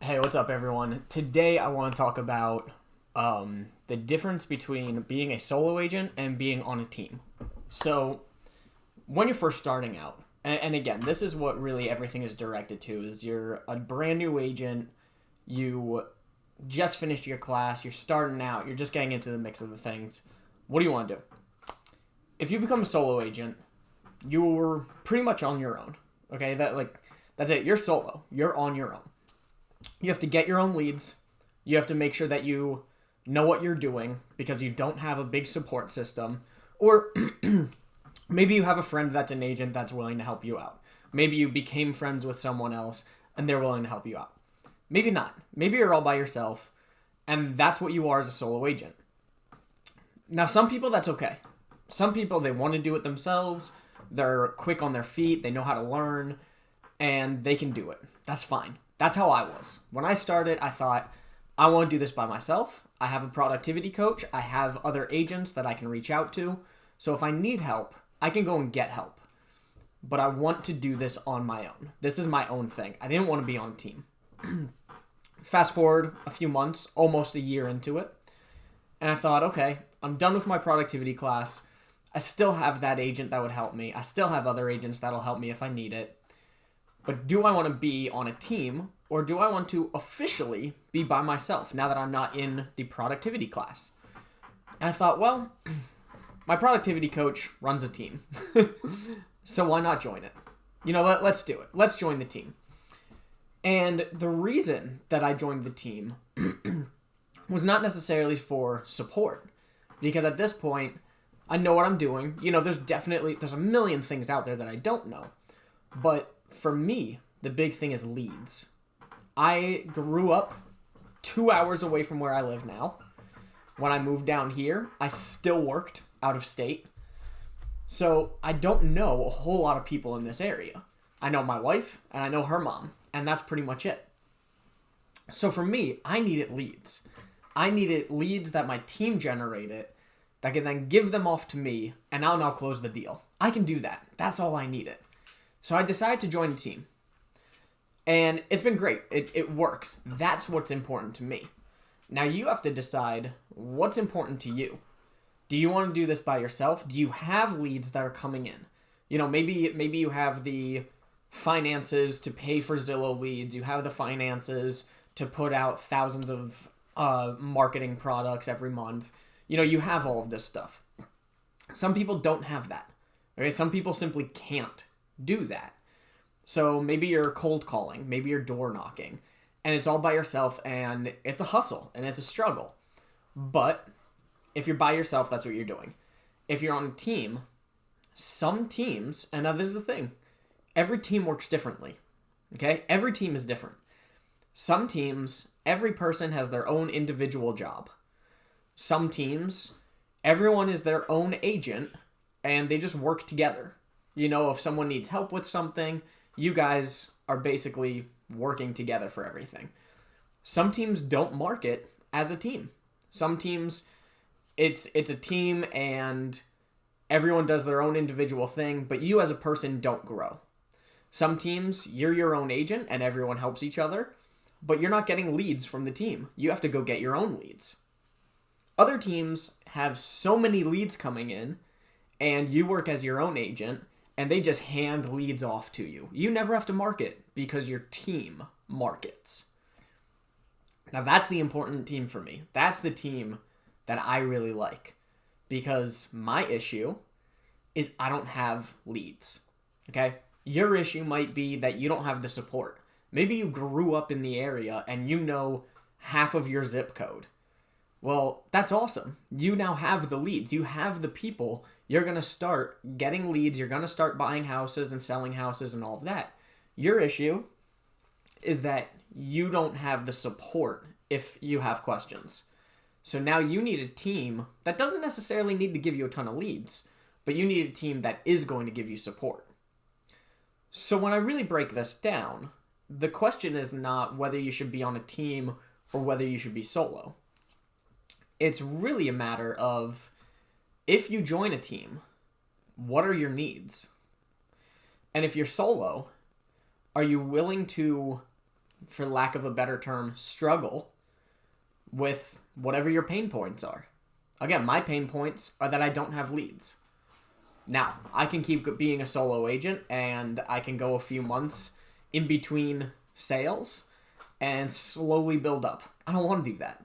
Hey, what's up, everyone? Today I want to talk about the difference between being a solo agent and being on a team. So, when you're first starting out, and again, this is what really everything is directed to, is you're a brand new agent, you just finished your class, you're starting out, you're just getting into the mix of the things. What do you want to do? If you become a solo agent, you're pretty much on your own. Okay, that's it. You're solo. You're on your own. You have to get your own leads. You have to make sure that you know what you're doing because you don't have a big support system. Or maybe you have a friend that's an agent that's willing to help you out. Maybe you became friends with someone else and they're willing to help you out. Maybe not. Maybe you're all by yourself and that's what you are as a solo agent. Now, some people, that's okay. Some people, they want to do it themselves. They're quick on their feet. They know how to learn and they can do it. That's fine. That's how I was. When I started, I thought, I want to do this by myself. I have a productivity coach. I have other agents that I can reach out to. So if I need help, I can go and get help. But I want to do this on my own. This is my own thing. I didn't want to be on a team. Fast forward a few months, almost a year into it. And I thought, okay, I'm done with my productivity class. I still have that agent that would help me. I still have other agents that'll help me if I need it. But do I want to be on a team or do I want to officially be by myself now that I'm not in the productivity class? And I thought, well, my productivity coach runs a team. So why not join it? Let's do it. Let's join the team. And the reason that I joined the team was not necessarily for support. Because at this point, I know what I'm doing. There's a million things out there that I don't know. But for me, the big thing is leads. I grew up 2 hours away from where I live now. When I moved down here, I still worked out of state. So I don't know a whole lot of people in this area. I know my wife and I know her mom, and that's pretty much it. So for me, I needed leads. I needed leads that my team generated that can then give them off to me, and I'll now close the deal. I can do that. That's all I needed. So I decided to join a team. And it's been great. It works. That's what's important to me. Now you have to decide what's important to you. Do you want to do this by yourself? Do you have leads that are coming in? Maybe you have the finances to pay for Zillow leads. You have the finances to put out thousands of marketing products every month. You have all of this stuff. Some people don't have that. Okay? Some people simply can't do that. So maybe you're cold calling, maybe you're door knocking, and it's all by yourself and it's a hustle and it's a struggle. But if you're by yourself, that's what you're doing. If you're on a team, some teams, and now this is the thing, every team works differently. Okay? Every team is different. Some teams, every person has their own individual job. Some teams, everyone is their own agent and they just work together. If someone needs help with something, you guys are basically working together for everything. Some teams don't market as a team. Some teams, it's a team and everyone does their own individual thing, but you as a person don't grow. Some teams, you're your own agent and everyone helps each other, but you're not getting leads from the team. You have to go get your own leads. Other teams have so many leads coming in and you work as your own agent and they just hand leads off to you. You never have to market because your team markets. Now that's the important team for me. That's the team that I really like because my issue is I don't have leads. Okay? Your issue might be that you don't have the support. Maybe you grew up in the area and you know half of your zip code. Well, that's awesome. You now have the leads. You have the people. You're going to start getting leads. You're going to start buying houses and selling houses and all of that. Your issue is that you don't have the support if you have questions. So now you need a team that doesn't necessarily need to give you a ton of leads, but you need a team that is going to give you support. So when I really break this down, the question is not whether you should be on a team or whether you should be solo. It's really a matter of, if you join a team, what are your needs? And if you're solo, are you willing to for lack of a better term, struggle with whatever your pain points are. Again, my pain points are that I don't have leads. Now, I can keep being a solo agent and I can go a few months in between sales and slowly build up. I don't want to do that.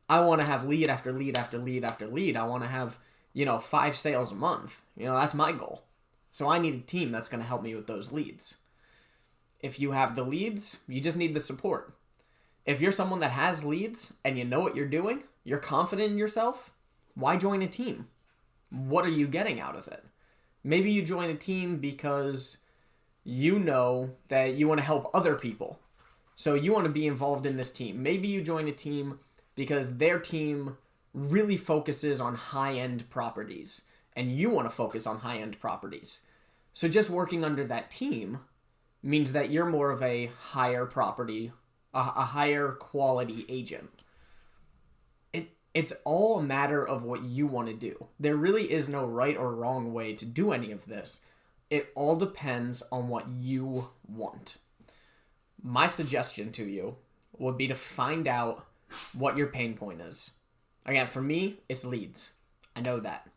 I want to have lead after lead after lead after lead. I want to have, 5 sales a month. That's my goal. So I need a team that's going to help me with those leads. If you have the leads, you just need the support. If you're someone that has leads and you know what you're doing, you're confident in yourself, why join a team? What are you getting out of it? Maybe you join a team because you know that you want to help other people. So you want to be involved in this team. Maybe you join a team because their team really focuses on high-end properties and you want to focus on high-end properties. So just working under that team means that you're more of a higher property, a higher quality agent. It's all a matter of what you want to do. There really is no right or wrong way to do any of this. It all depends on what you want. My suggestion to you would be to find out what your pain point is. Again, for me, it's leads. I know that.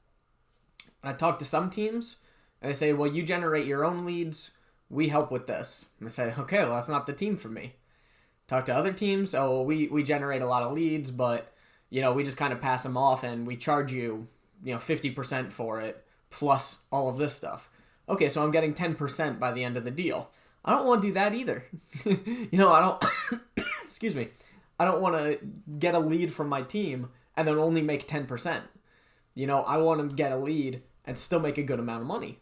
I talk to some teams, and they say, well, you generate your own leads. We help with this. And I say, okay, well, that's not the team for me. Talk to other teams. Oh, we generate a lot of leads, but, we just kind of pass them off, and we charge you, 50% for it, plus all of this stuff. Okay, so I'm getting 10% by the end of the deal. I don't want to do that either. I don't, excuse me. I don't want to get a lead from my team and then only make 10%. I want to get a lead and still make a good amount of money.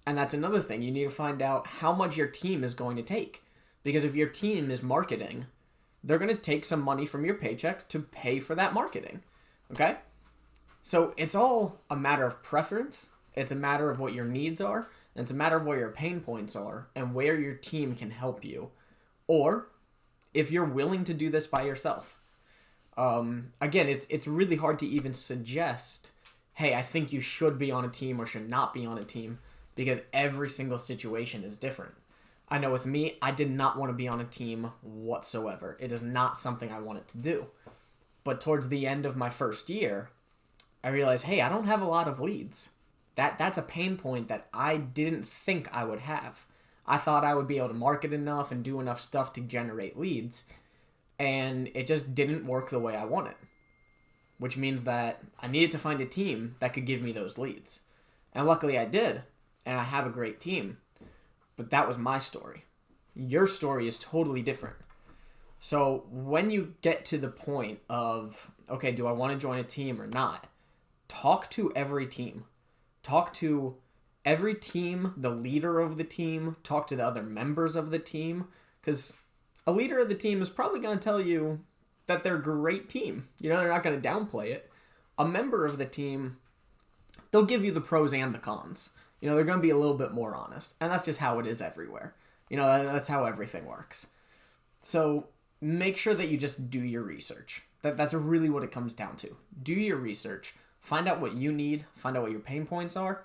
And that's another thing. You need to find out how much your team is going to take. Because if your team is marketing, they're going to take some money from your paycheck to pay for that marketing. Okay? So it's all a matter of preference. It's a matter of what your needs are. And it's a matter of where your pain points are and where your team can help you. Or if you're willing to do this by yourself. Again, it's really hard to even suggest, hey, I think you should be on a team or should not be on a team, because every single situation is different. I know with me, I did not want to be on a team whatsoever. It is not something I wanted to do. But towards the end of my first year, I realized, hey, I don't have a lot of leads. That's a pain point that I didn't think I would have. I thought I would be able to market enough and do enough stuff to generate leads, and it just didn't work the way I wanted. Which means that I needed to find a team that could give me those leads. And luckily I did, and I have a great team. But that was my story. Your story is totally different. So when you get to the point of, okay, do I want to join a team or not? Talk to every team. Talk to every team, the leader of the team, talk to the other members of the team, because a leader of the team is probably going to tell you that they're a great team. They're not going to downplay it. A member of the team, they'll give you the pros and the cons. They're going to be a little bit more honest, and that's just how it is everywhere. That's how everything works. So make sure that you just do your research. That's really what it comes down to. Do your research. Find out what you need. Find out what your pain points are.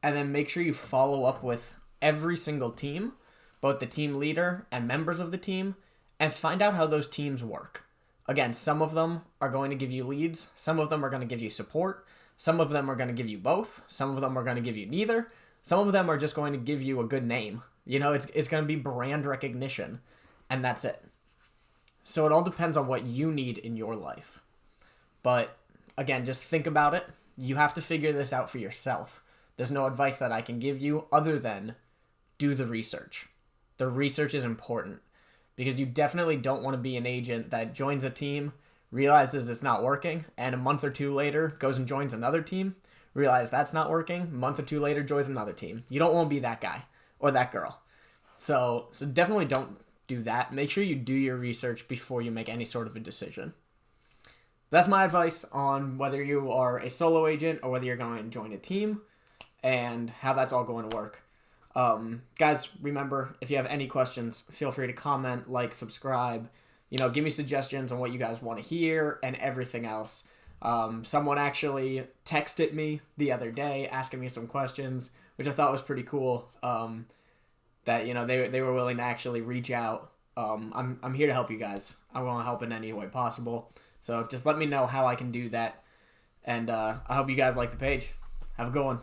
And then make sure you follow up with every single team, both the team leader and members of the team, and find out how those teams work. Again, some of them are going to give you leads. Some of them are going to give you support. Some of them are going to give you both. Some of them are going to give you neither. Some of them are just going to give you a good name. It's going to be brand recognition, and that's it. So it all depends on what you need in your life. But again, just think about it. You have to figure this out for yourself. There's no advice that I can give you other than do the research. The research is important because you definitely don't want to be an agent that joins a team, realizes it's not working, and a month or two later goes and joins another team, realizes that's not working, a month or two later joins another team. You don't want to be that guy or that girl. So definitely don't do that. Make sure you do your research before you make any sort of a decision. That's my advice on whether you are a solo agent or whether you're going to join a team, and how that's all going to work. Guys, remember, if you have any questions, feel free to comment, like, subscribe, give me suggestions on what you guys want to hear and everything else. Someone actually texted me the other day asking me some questions, which I thought was pretty cool, that, they were willing to actually reach out, I'm here to help you guys. I want to help in any way possible. So just let me know how I can do that. And I hope you guys like the page. Have a good one.